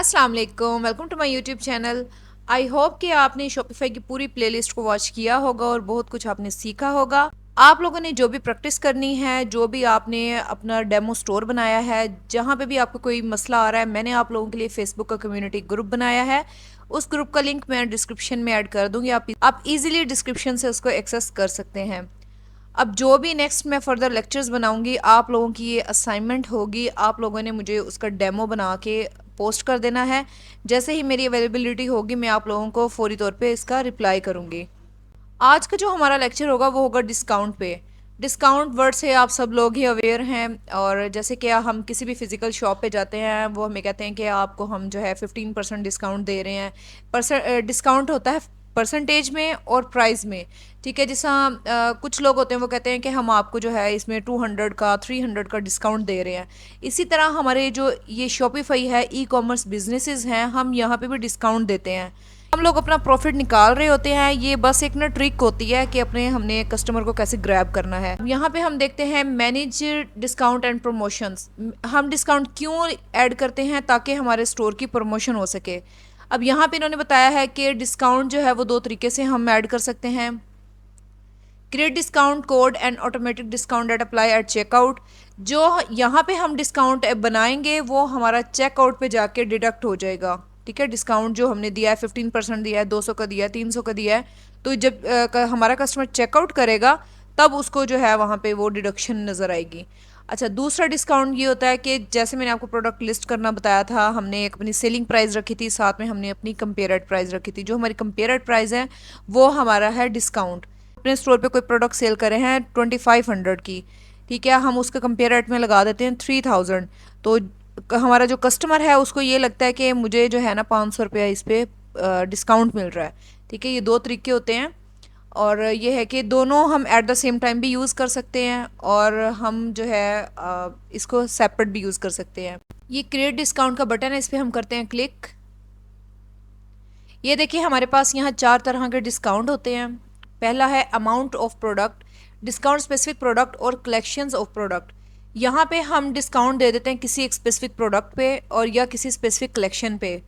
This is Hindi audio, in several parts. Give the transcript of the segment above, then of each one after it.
अस्सलाम वालेकुम, welcome to my YouTube channel. I hope कि आपने शॉपिफाई की पूरी प्लेलिस्ट को वॉच किया होगा और बहुत कुछ आपने सीखा होगा। आप लोगों ने जो भी प्रैक्टिस करनी है, जो भी आपने अपना डेमो स्टोर बनाया है, जहाँ पे भी आपको कोई मसला आ रहा है, मैंने आप लोगों के लिए फेसबुक का कम्युनिटी ग्रुप बनाया है। उस ग्रुप का लिंक मैं डिस्क्रिप्शन में ऐड कर दूंगी, आप इजीली डिस्क्रिप्शन से उसको एक्सेस कर सकते हैं। अब जो भी नेक्स्ट मैं फर्दर लेक्चर्स बनाऊंगी, आप लोगों की ये असाइनमेंट होगी, आप लोगों ने मुझे उसका डेमो बना के पोस्ट कर देना है। जैसे ही मेरी अवेलेबिलिटी होगी, मैं आप लोगों को फौरी तौर पे इसका रिप्लाई करूंगी। आज का जो हमारा लेक्चर होगा वो होगा डिस्काउंट पे। डिस्काउंट वर्ड से आप सब लोग ही अवेयर हैं, और जैसे कि हम किसी भी फिजिकल शॉप पे जाते हैं, वो हमें कहते हैं कि आपको हम जो है 15% डिस्काउंट दे रहे हैं। डिस्काउंट होता है परसेंटेज में और प्राइस में। ठीक है, जैसा कुछ लोग होते हैं वो कहते हैं कि हम आपको जो है इसमें 200 का 300 का डिस्काउंट दे रहे हैं। इसी तरह हमारे जो ये शॉपिफाई है, ई कॉमर्स बिजनेसेस हैं, हम यहाँ पे भी डिस्काउंट देते हैं। हम लोग अपना प्रॉफिट निकाल रहे होते हैं। ये बस एक ना ट्रिक होती है कि अपने हमने कस्टमर को कैसे ग्रैब करना है। यहाँ पे हम देखते हैं मैनेज डिस्काउंट एंड प्रमोशंस। हम डिस्काउंट क्यों ऐड करते हैं? ताकि हमारे स्टोर की प्रमोशन हो सके। अब यहाँ पे इन्होंने बताया है कि डिस्काउंट जो है वो दो तरीके से हम ऐड कर सकते हैं। Create discount code and automatic discount at apply at checkout. जो यहाँ पे हम डिस्काउंट बनाएंगे वो हमारा चेकआउट पे जाके डिडक्ट हो जाएगा। ठीक है, डिस्काउंट जो हमने दिया है 15% दिया है, 200 का दिया है, 300 का दिया है, तो जब हमारा कस्टमर चेकआउट करेगा तब उसको जो है वहाँ पे वो डिडक्शन नज़र आएगी। अच्छा, दूसरा डिस्काउंट ये होता है कि जैसे मैंने आपको प्रोडक्ट लिस्ट करना बताया था, हमने एक अपनी सेलिंग प्राइस रखी थी, साथ में हमने अपनी कंपेयर्ड प्राइस रखी थी। जो हमारी कंपेयर्ड प्राइस है वो हमारा है डिस्काउंट। अपने स्टोर पे कोई प्रोडक्ट सेल करे हैं 2500 की, ठीक है, हम उसका कंपेयर रेट में लगा देते हैं 3000। तो हमारा जो कस्टमर है उसको ये लगता है कि मुझे जो है ना 500 रुपया इस पर डिस्काउंट मिल रहा है। ठीक है, ये दो तरीके होते हैं, और ये है कि दोनों हम एट द सेम टाइम भी यूज़ कर सकते हैं, और हम जो है इसको सेपरेट भी यूज़ कर सकते हैं। ये क्रिएट डिस्काउंट का बटन है, इस पर हम करते हैं क्लिक। ये देखिए, हमारे पास यहाँ 4 तरह के डिस्काउंट होते हैं। पहला है amount of product, discount specific product और कलेक्शंस ऑफ प्रोडक्ट। यहाँ पे हम डिस्काउंट दे देते हैं किसी एक स्पेसिफिक प्रोडक्ट पे और या किसी स्पेसिफिक कलेक्शन पे।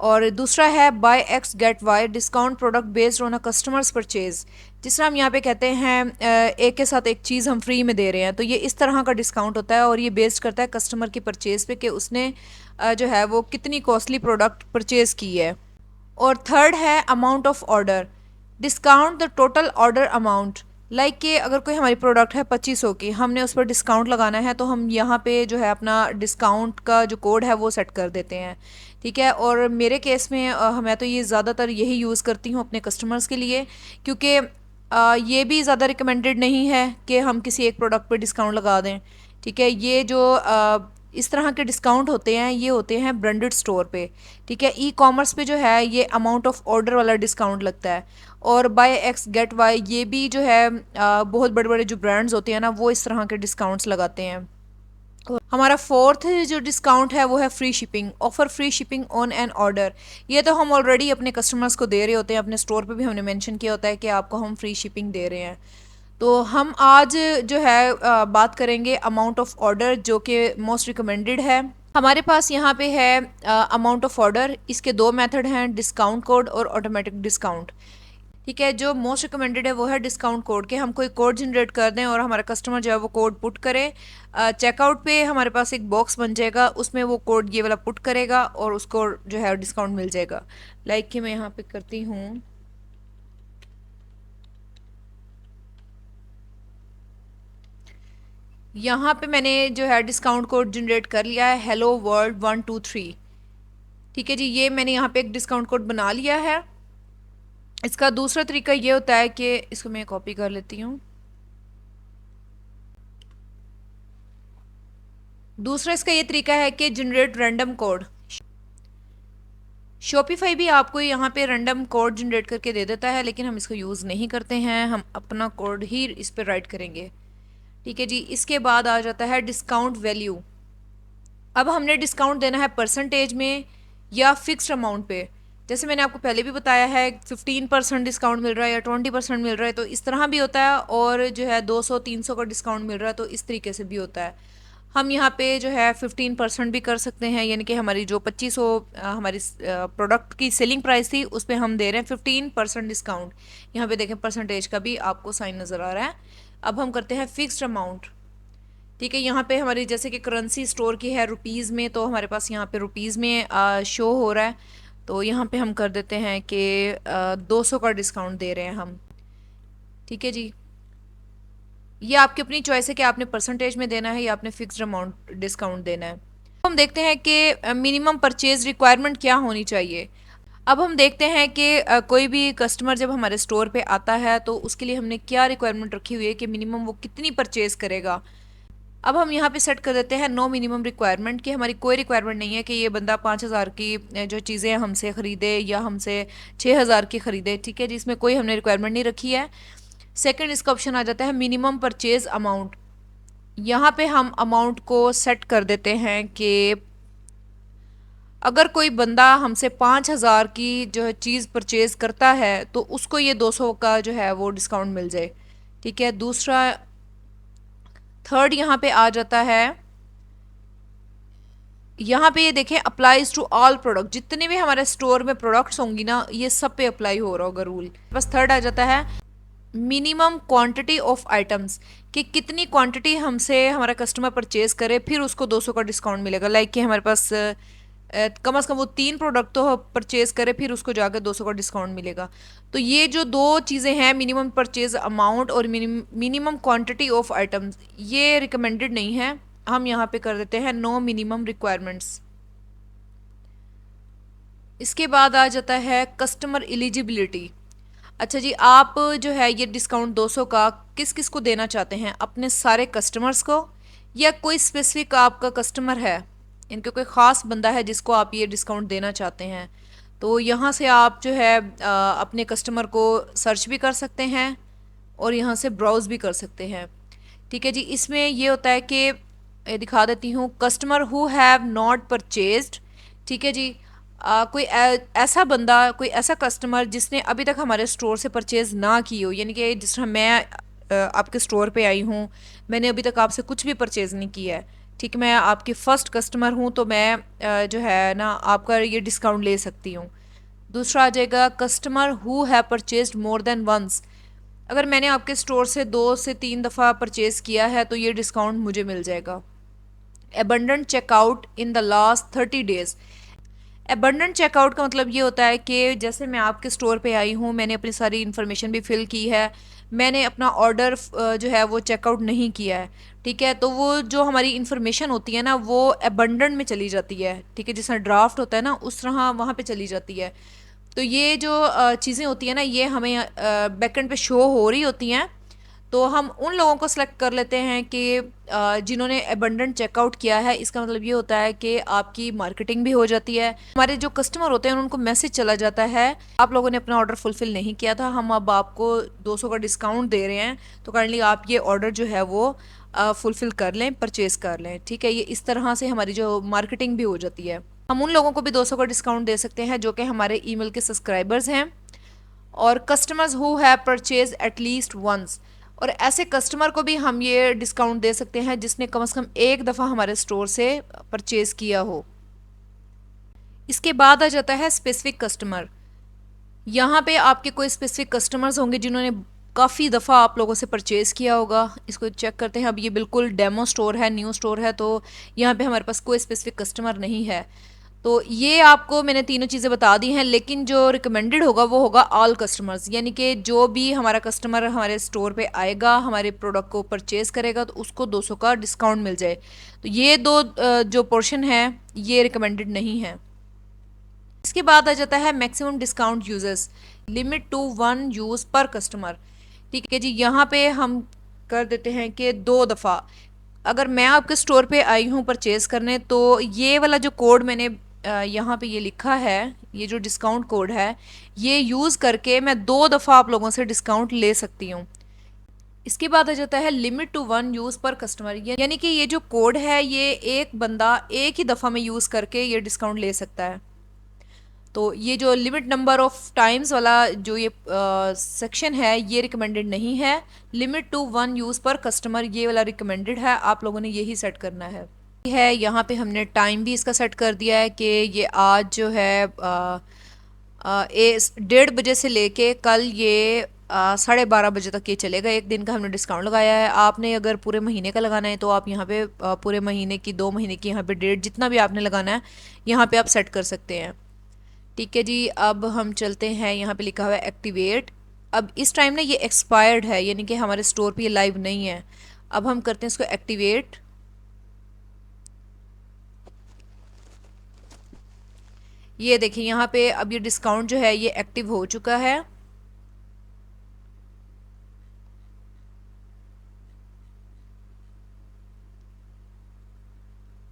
और दूसरा है buy X get Y, discount product based on a customer's purchase. जिस तरह हम यहाँ पे कहते हैं एक के साथ एक चीज़ हम फ्री में दे रहे हैं, तो ये इस तरह का डिस्काउंट होता है, और ये बेस्ड करता है कस्टमर की परचेज पे कि उसने जो है वो कितनी कॉस्टली प्रोडक्ट परचेज़ की है। और थर्ड है amount of order, discount the total order amount. Like कि अगर कोई हमारी प्रोडक्ट है 2500 की, हमने उस पर डिस्काउंट लगाना है, तो हम यहाँ पे जो है अपना डिस्काउंट का जो कोड है वो सेट कर देते हैं। ठीक है, और मेरे केस में मैं तो ये ज़्यादातर यही यूज़ करती हूँ अपने कस्टमर्स के लिए, क्योंकि ये भी ज़्यादा रिकमेंडेड नहीं है कि हम किसी एक प्रोडक्ट पर डिस्काउंट लगा दें। ठीक है, ये जो इस तरह के डिस्काउंट होते हैं ये होते हैं ब्रांडेड स्टोर पे। ठीक है, ई कॉमर्स पे जो है ये अमाउंट ऑफ ऑर्डर वाला डिस्काउंट लगता है। और बाय एक्स गेट वाई, ये भी जो है बहुत बड़े बड़े जो ब्रांड्स होते हैं ना, वो इस तरह के डिस्काउंट्स लगाते हैं। और हमारा फोर्थ जो डिस्काउंट है वो है free shipping, offer free shipping on an order. ये तो हम ऑलरेडी अपने कस्टमर्स को दे रहे होते हैं, अपने स्टोर पे भी हमने मेंशन किया होता है कि आपको हम फ्री शिपिंग दे रहे हैं। तो हम आज जो है बात करेंगे अमाउंट ऑफ ऑर्डर, जो कि मोस्ट रिकमेंडेड है। हमारे पास यहाँ पे है अमाउंट ऑफ ऑर्डर। इसके दो मेथड हैं, डिस्काउंट कोड और ऑटोमेटिक डिस्काउंट। ठीक है, जो मोस्ट रिकमेंडेड है वो है डिस्काउंट कोड, के हम कोई कोड जनरेट कर दें और हमारा कस्टमर जो है वो कोड पुट करे। चेकआउट पे हमारे पास एक बॉक्स बन जाएगा, उसमें वो कोड ये वाला पुट करेगा और उसको जो है डिस्काउंट मिल जाएगा। लाइक कि मैं यहाँ पे करती हूँ, यहाँ पे मैंने जो है डिस्काउंट कोड जनरेट कर लिया है, हेलो वर्ल्ड 123। ठीक है जी, ये मैंने यहाँ पे एक डिस्काउंट कोड बना लिया है। इसका दूसरा तरीका ये होता है कि इसको मैं कॉपी कर लेती हूँ। दूसरा इसका ये तरीका है कि जनरेट रैंडम कोड। शॉपिफाई भी आपको यहाँ पे रैंडम कोड जनरेट करके दे देता है, लेकिन हम इसको यूज़ नहीं करते हैं, हम अपना कोड ही इस पर राइट करेंगे। ठीक है जी, इसके बाद आ जाता है डिस्काउंट वैल्यू। अब हमने डिस्काउंट देना है परसेंटेज में या फिक्स्ड अमाउंट पे। जैसे मैंने आपको पहले भी बताया है 15% डिस्काउंट मिल रहा है या 20% मिल रहा है, तो इस तरह भी होता है, और जो है 200-300 का डिस्काउंट मिल रहा है तो इस तरीके से भी होता है। हम यहाँ पे जो है 15% भी कर सकते हैं, यानी कि हमारी जो 2500 हमारी प्रोडक्ट की सेलिंग प्राइस थी उस पर हम दे रहे हैं 15% डिस्काउंट। यहाँ पे देखें परसेंटेज का भी आपको साइन नज़र आ रहा है। अब हम करते हैं फिक्स्ड अमाउंट। ठीक है, यहाँ पे हमारी जैसे कि करेंसी स्टोर की है रुपीज़ में, तो हमारे पास यहाँ पे रुपीज़ में शो हो रहा है। तो यहाँ पे हम कर देते हैं कि 200 का डिस्काउंट दे रहे हैं हम। ठीक है जी, ये आपकी अपनी चॉइस है कि आपने परसेंटेज में देना है या आपने फिक्स्ड अमाउंट डिस्काउंट देना है। हम देखते हैं कि मिनिमम परचेज रिक्वायरमेंट क्या होनी चाहिए। अब हम देखते हैं कि कोई भी कस्टमर जब हमारे स्टोर पे आता है तो उसके लिए हमने क्या रिक्वायरमेंट रखी हुई है कि मिनिमम वो कितनी परचेज करेगा। अब हम यहाँ पे सेट कर देते हैं नो मिनिमम रिक्वायरमेंट, कि हमारी कोई रिक्वायरमेंट नहीं है कि ये बंदा 5,000 की जो चीज़ें हमसे ख़रीदे या हमसे 6,000 की ख़रीदे। ठीक है, जिसमें कोई हमने रिक्वायरमेंट नहीं रखी है। सेकंड इसका ऑप्शन आ जाता है मिनिमम परचेज अमाउंट। यहाँ पे हम अमाउंट को सेट कर देते हैं कि अगर कोई बंदा हमसे 5,000 की जो है चीज़ परचेज करता है तो उसको ये 200 का जो है वो डिस्काउंट मिल जाए। ठीक है, दूसरा थर्ड यहाँ पे आ जाता है, यहाँ पे ये देखें अप्लाइज टू ऑल प्रोडक्ट, जितने भी हमारे स्टोर में प्रोडक्ट्स होंगी ना ये सब पे अप्लाई हो रहा होगा रूल। बस थर्ड आ जाता है मिनिमम क्वांटिटी ऑफ आइटम्स, कि कितनी क्वांटिटी हमसे हमारा कस्टमर परचेज करे फिर उसको 200 का डिस्काउंट मिलेगा। लाइक कि हमारे पास कम से कम वो 3 प्रोडक्ट तो परचेज करे फिर उसको जाकर 200 का डिस्काउंट मिलेगा। तो ये जो दो चीज़ें हैं मिनिमम परचेज अमाउंट और मिनिमम क्वांटिटी ऑफ आइटम्स, ये रिकमेंडेड नहीं है। हम यहाँ पे कर देते हैं नो मिनिमम रिक्वायरमेंट्स। इसके बाद आ जाता है कस्टमर एलिजिबिलिटी। अच्छा जी, आप जो है ये डिस्काउंट 200 का किस किस को देना चाहते हैं, अपने सारे कस्टमर्स को या कोई स्पेसिफिक आपका कस्टमर है, इनका कोई ख़ास बंदा है जिसको आप ये डिस्काउंट देना चाहते हैं। तो यहाँ से आप जो है अपने कस्टमर को सर्च भी कर सकते हैं और यहाँ से ब्राउज़ भी कर सकते हैं। ठीक है जी, इसमें ये होता है कि दिखा देती हूँ customer who have not purchased. ठीक है जी, कोई ऐसा बंदा, कोई ऐसा कस्टमर जिसने अभी तक हमारे स्टोर से परचेज़ ना की हो, यानी कि जिस तरह मैं आपके स्टोर पे आई हूँ, मैंने अभी तक आपसे कुछ भी परचेज़ नहीं किया है। ठीक, मैं आपकी फ़र्स्ट कस्टमर हूँ तो मैं जो है ना आपका ये डिस्काउंट ले सकती हूँ। दूसरा आ जाएगा customer who have purchased more than once, अगर मैंने आपके स्टोर से 2 से 3 दफ़ा परचेज़ किया है तो ये डिस्काउंट मुझे मिल जाएगा। Abandoned checkout in the last 30 days, abandoned checkout का मतलब ये होता है कि जैसे मैं आपके स्टोर पे आई हूँ, मैंने अपनी सारी इन्फॉर्मेशन भी फिल की है, मैंने अपना ऑर्डर जो है वो चेकआउट नहीं किया है। ठीक है, तो वो जो हमारी इन्फॉर्मेशन होती है ना वो एबंडेंट में चली जाती है। ठीक है, जिस तरह ड्राफ्ट होता है ना उस तरह वहाँ पे चली जाती है। तो ये जो चीज़ें होती हैं ना ये हमें बैकएंड पे शो हो रही होती हैं। तो हम उन लोगों को सिलेक्ट कर लेते हैं कि जिन्होंने एबंडेंट चेकआउट किया है। इसका मतलब ये होता है कि आपकी मार्केटिंग भी हो जाती है, हमारे जो कस्टमर होते हैं उनको मैसेज चला जाता है आप लोगों ने अपना ऑर्डर फुलफ़िल नहीं किया था, हम अब आपको 200 का डिस्काउंट दे रहे हैं, तो काइंडली आप ये ऑर्डर जो है वो फुलफ़िल कर लें, परचेज़ कर लें। ठीक है, ये इस तरह से हमारी जो मार्केटिंग भी हो जाती है। हम उन लोगों को भी 200 का डिस्काउंट दे सकते हैं जो कि हमारे ईमेल के सब्सक्राइबर्स हैं और customers who have purchase at least once, और ऐसे कस्टमर को भी हम ये डिस्काउंट दे सकते हैं जिसने कम से कम एक दफ़ा हमारे स्टोर से परचेज़ किया हो। इसके बाद आ जाता है स्पेसिफिक कस्टमर। यहाँ पे आपके कोई स्पेसिफिक कस्टमर्स होंगे जिन्होंने काफ़ी दफ़ा आप लोगों से परचेज़ किया होगा। इसको चेक करते हैं। अब ये बिल्कुल डेमो स्टोर है, न्यू स्टोर है, तो यहाँ पे हमारे पास कोई स्पेसिफिक कस्टमर नहीं है। तो ये आपको मैंने तीनों चीज़ें बता दी हैं, लेकिन जो रिकमेंडेड होगा वो होगा ऑल कस्टमर्स, यानी कि जो भी हमारा कस्टमर हमारे स्टोर पे आएगा, हमारे प्रोडक्ट को परचेज़ करेगा तो उसको 200 का डिस्काउंट मिल जाए। तो ये दो जो पोर्शन है ये रिकमेंडेड नहीं है। इसके बाद आ जाता है maximum discount users, limit to 1 use per customer. ठीक है जी, यहाँ पे हम कर देते हैं कि 2 दफ़ा। अगर मैं आपके स्टोर पे आई हूँ परचेज़ करने तो ये वाला जो कोड मैंने यहाँ पे ये लिखा है, ये जो डिस्काउंट कोड है ये यूज़ करके मैं 2 दफ़ा आप लोगों से डिस्काउंट ले सकती हूँ। इसके बाद आ जाता है limit to 1 use per customer, यानी कि ये जो कोड है ये एक बंदा एक ही दफ़ा में यूज़ करके ये डिस्काउंट ले सकता है। तो ये जो लिमिट नंबर ऑफ टाइम्स वाला जो ये सेक्शन है ये रिकमेंडेड नहीं है। Limit to 1 use per customer ये वाला रिकमेंडेड है, आप लोगों ने यही सेट करना है। यहाँ पे हमने टाइम भी इसका सेट कर दिया है कि ये आज जो है 1:30 बजे से लेके कल ये 12:30 बजे तक ये चलेगा। एक दिन का हमने डिस्काउंट लगाया है। आपने अगर पूरे महीने का लगाना है तो आप यहाँ पे पूरे महीने की 2 महीने की यहाँ पे डेट जितना भी आपने लगाना है यहाँ पे आप सेट कर सकते हैं। ठीक है जी, अब हम चलते हैं, यहाँ पे लिखा हुआ है एक्टिवेट। अब इस टाइम ना ये एक्सपायर्ड है, यानी कि हमारे स्टोर पे ये लाइव नहीं है। अब हम करते हैं इसको एक्टिवेट। ये देखिए यहाँ पे अब ये डिस्काउंट जो है ये एक्टिव हो चुका है।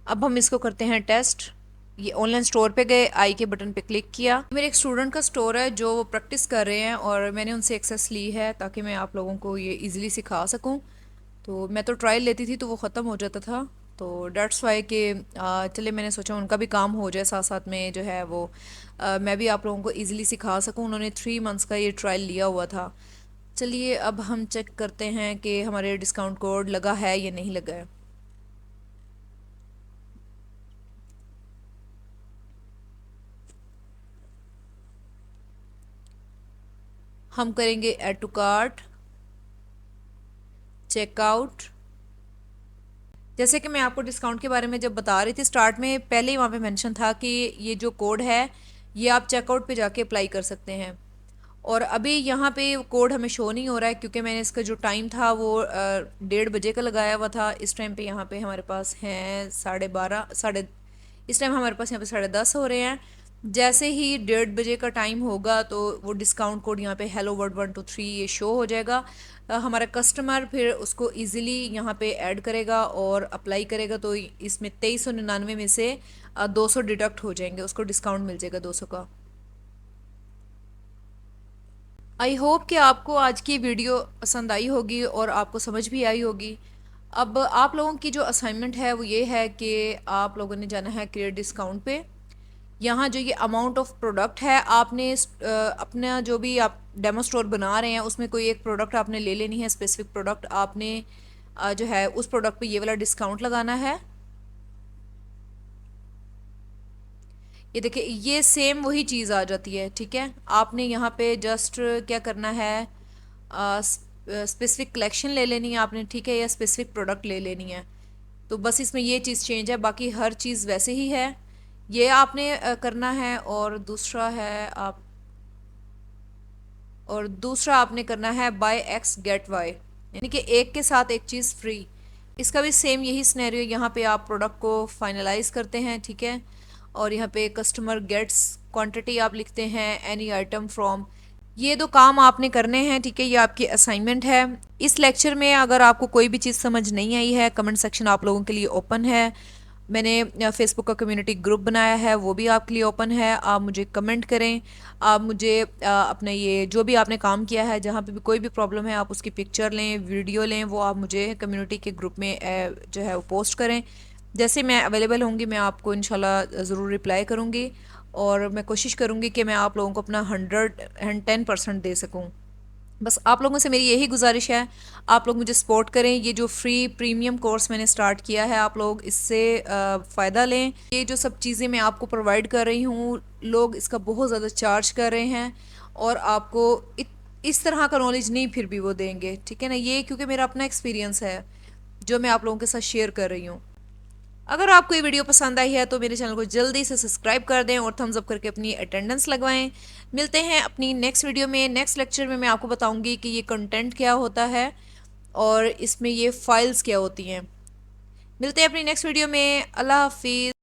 अब हम इसको करते हैं टेस्ट। ये ऑनलाइन स्टोर पे गए, आई के बटन पे क्लिक किया। मेरे एक स्टूडेंट का स्टोर है जो वो प्रैक्टिस कर रहे हैं और मैंने उनसे एक्सेस ली है ताकि मैं आप लोगों को ये इजीली सिखा सकूं। तो मैं तो ट्रायल लेती थी तो वो ख़त्म हो जाता था, तो डेट्स वाई कि चले मैंने सोचा उनका भी काम हो जाए, साथ साथ में जो है वो मैं भी आप लोगों को इजीली सिखा सकूं। उन्होंने 3 मंथ्स का ये ट्रायल लिया हुआ था। चलिए अब हम चेक करते हैं कि हमारे डिस्काउंट कोड लगा है या नहीं लगा है। हम करेंगे ऐड टू कार्ट, चेकआउट। जैसे कि मैं आपको डिस्काउंट के बारे में जब बता रही थी स्टार्ट में, पहले ही वहाँ पे मेंशन था कि ये जो कोड है ये आप चेकआउट पे जाके अप्लाई कर सकते हैं। और अभी यहाँ पे कोड हमें शो नहीं हो रहा है क्योंकि मैंने इसका जो टाइम था वो 1:30 बजे का लगाया हुआ था। इस टाइम पे यहाँ पे हमारे पास हैं 12:30, इस टाइम हमारे पास यहाँ पे 10:30 हो रहे हैं। जैसे ही 1:30 बजे का टाइम होगा तो वो डिस्काउंट कोड यहाँ पे हेलो वर्ड 123 ये शो हो जाएगा। हमारा कस्टमर फिर उसको इजीली यहाँ पे ऐड करेगा और अप्लाई करेगा, तो इसमें 2399 में से 200 डिडक्ट हो जाएंगे, उसको डिस्काउंट मिल जाएगा 200 का। आई होप कि आपको आज की वीडियो पसंद आई होगी और आपको समझ भी आई होगी। अब आप लोगों की जो असाइनमेंट है वो ये है कि आप लोगों ने जाना है क्रिएट डिस्काउंट पे। यहाँ जो ये अमाउंट ऑफ प्रोडक्ट है आपने अपना जो भी आप डेमो स्टोर बना रहे हैं उसमें कोई एक प्रोडक्ट आपने ले लेनी है, स्पेसिफिक प्रोडक्ट आपने जो है उस प्रोडक्ट पे ये वाला डिस्काउंट लगाना है। ये देखिए ये सेम वही चीज़ आ जाती है। ठीक है, आपने यहाँ पे जस्ट क्या करना है, स्पेसिफिक कलेक्शन ले लेनी है आपने, ठीक है, या स्पेसिफिक प्रोडक्ट ले लेनी है। तो बस इसमें ये चीज़ चेंज है, बाकी हर चीज़ वैसे ही है। ये आपने करना है। और दूसरा आपने करना है बाय एक्स गेट वाई, यानी कि एक के साथ एक चीज़ फ्री। इसका भी सेम यही सिनेरियो, यहाँ पे आप प्रोडक्ट को फाइनलाइज करते हैं। ठीक है, और यहाँ पे कस्टमर गेट्स क्वांटिटी आप लिखते हैं, एनी आइटम फ्रॉम। ये दो काम आपने करने हैं। ठीक है, ये आपकी असाइनमेंट है। इस लेक्चर में अगर आपको कोई भी चीज़ समझ नहीं आई है, कमेंट सेक्शन आप लोगों के लिए ओपन है। मैंने फेसबुक का कम्युनिटी ग्रुप बनाया है, वो भी आपके लिए ओपन है। आप मुझे कमेंट करें, आप मुझे अपने ये जो भी आपने काम किया है, जहाँ पे भी कोई भी प्रॉब्लम है आप उसकी पिक्चर लें, वीडियो लें, वो आप मुझे कम्युनिटी के ग्रुप में जो है वो पोस्ट करें। जैसे मैं अवेलेबल होंगी मैं आपको इंशाल्लाह ज़रूर रिप्लाई करूँगी और मैं कोशिश करूँगी कि मैं आप लोगों को अपना 110% दे सकूँ। बस आप लोगों से मेरी यही गुजारिश है, आप लोग मुझे सपोर्ट करें। ये जो फ्री प्रीमियम कोर्स मैंने स्टार्ट किया है आप लोग इससे फ़ायदा लें। ये जो सब चीज़ें मैं आपको प्रोवाइड कर रही हूँ लोग इसका बहुत ज़्यादा चार्ज कर रहे हैं और आपको इस तरह का नॉलेज नहीं फिर भी वो देंगे। ठीक है ना, ये क्योंकि मेरा अपना एक्सपीरियंस है जो मैं आप लोगों के साथ शेयर कर रही हूँ। अगर आपको ये वीडियो पसंद आई है तो मेरे चैनल को जल्दी से सब्सक्राइब कर दें और थम्स अप करके अपनी अटेंडेंस लगवाएं। मिलते हैं अपनी नेक्स्ट वीडियो में, नेक्स्ट लेक्चर में मैं आपको बताऊंगी कि ये कंटेंट क्या होता है और इसमें ये फाइल्स क्या होती हैं। मिलते हैं अपनी नेक्स्ट वीडियो में। अल्लाह हाफिज़।